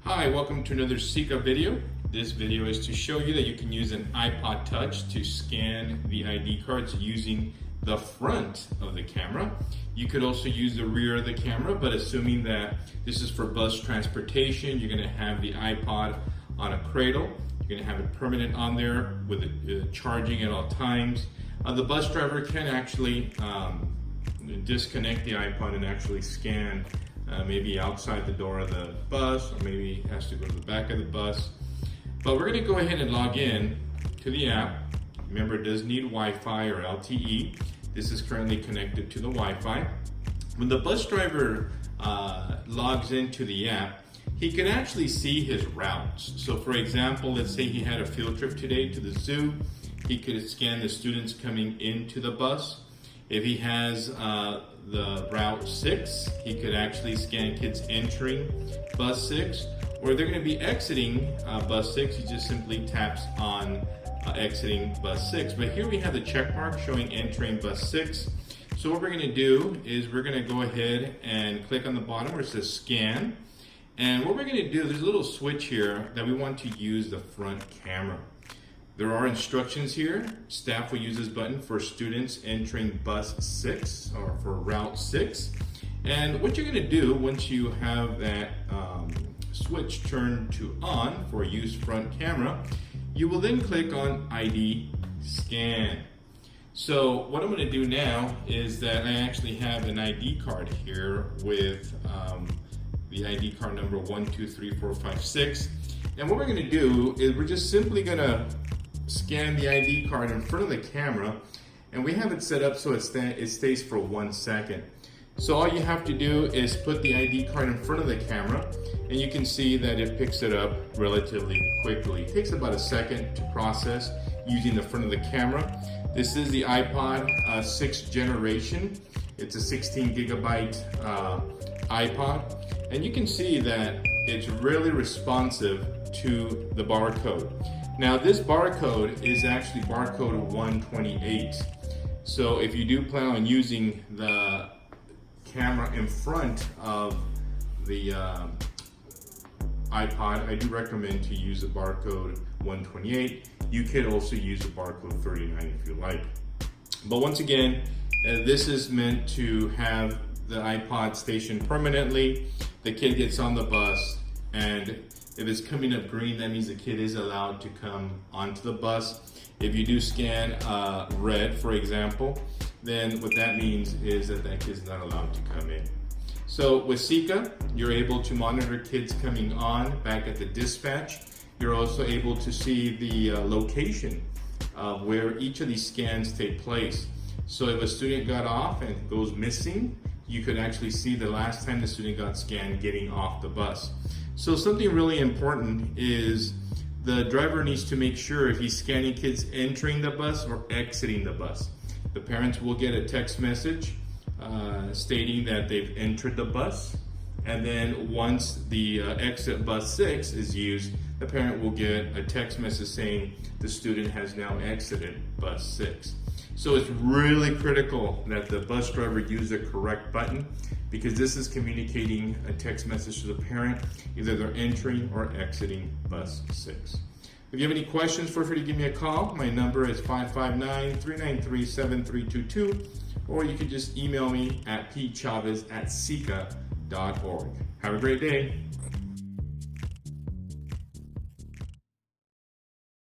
Hi, welcome to another Sika video. This video is to show you that you can use an iPod Touch to scan the ID cards using the front of the camera. You could also use the rear of the camera, but assuming that this is for bus transportation, you're going to have the iPod on a cradle. You're going to have it permanent on there with it charging at all times. The bus driver can actually disconnect the iPod and actually scan maybe outside the door of the bus, or maybe has to go to the back of the bus. But we're going to go ahead and log in to the app. Remember, it does need Wi-Fi or LTE. This is currently connected to the Wi-Fi. When the bus driver logs into the app, he can actually see his routes. So for example, let's say he had a field trip today to the zoo. He could scan the students coming into the bus. If he has the route 6, he could actually scan kids entering bus 6. Or if they're going to be exiting bus 6, he just simply taps on exiting bus 6. But here we have the check mark showing entering bus 6. So what we're going to do is we're going to go ahead and click on the bottom where it says scan. And what we're going to do, there's a little switch here that we want to use the front camera. There are instructions here. Staff will use this button for students entering bus 6 or for route 6. And what you're going to do once you have that switch turned to on for use front camera, you will then click on ID scan. So what I'm going to do now is that I actually have an ID card here with the ID card number 123456. And what we're going to do is we're just simply going to scan the ID card in front of the camera, and we have it set up so it stays for 1 second. So all you have to do is put the ID card in front of the camera, and you can see that it picks it up relatively quickly. It takes about a second to process using the front of the camera. This is the iPod 6th generation. It's a 16 gigabyte iPod, and you can see that it's really responsive to the barcode. Now this barcode is actually barcode 128. So if you do plan on using the camera in front of the iPod, I do recommend to use the barcode 128. You could also use the barcode 39 if you like. But once again, this is meant to have the iPod stationed permanently. The kid gets on the bus, and if it's coming up green, that means the kid is allowed to come onto the bus. If you do scan red, for example, then what that means is that that kid's not allowed to come in. So with Sika, you're able to monitor kids coming on back at the dispatch. You're also able to see the location of where each of these scans take place. So if a student got off and goes missing, you could actually see the last time the student got scanned getting off the bus. So something really important is the driver needs to make sure if he's scanning kids entering the bus or exiting the bus. The parents will get a text message stating that they've entered the bus, and then once the exit bus 6 is used, the parent will get a text message saying the student has now exited bus 6. So it's really critical that the bus driver use the correct button, because this is communicating a text message to the parent, either they're entering or exiting bus 6. If you have any questions, feel free to give me a call. My number is 559-393-7322, or you can just email me at pchavez@sika.org. Have a great day.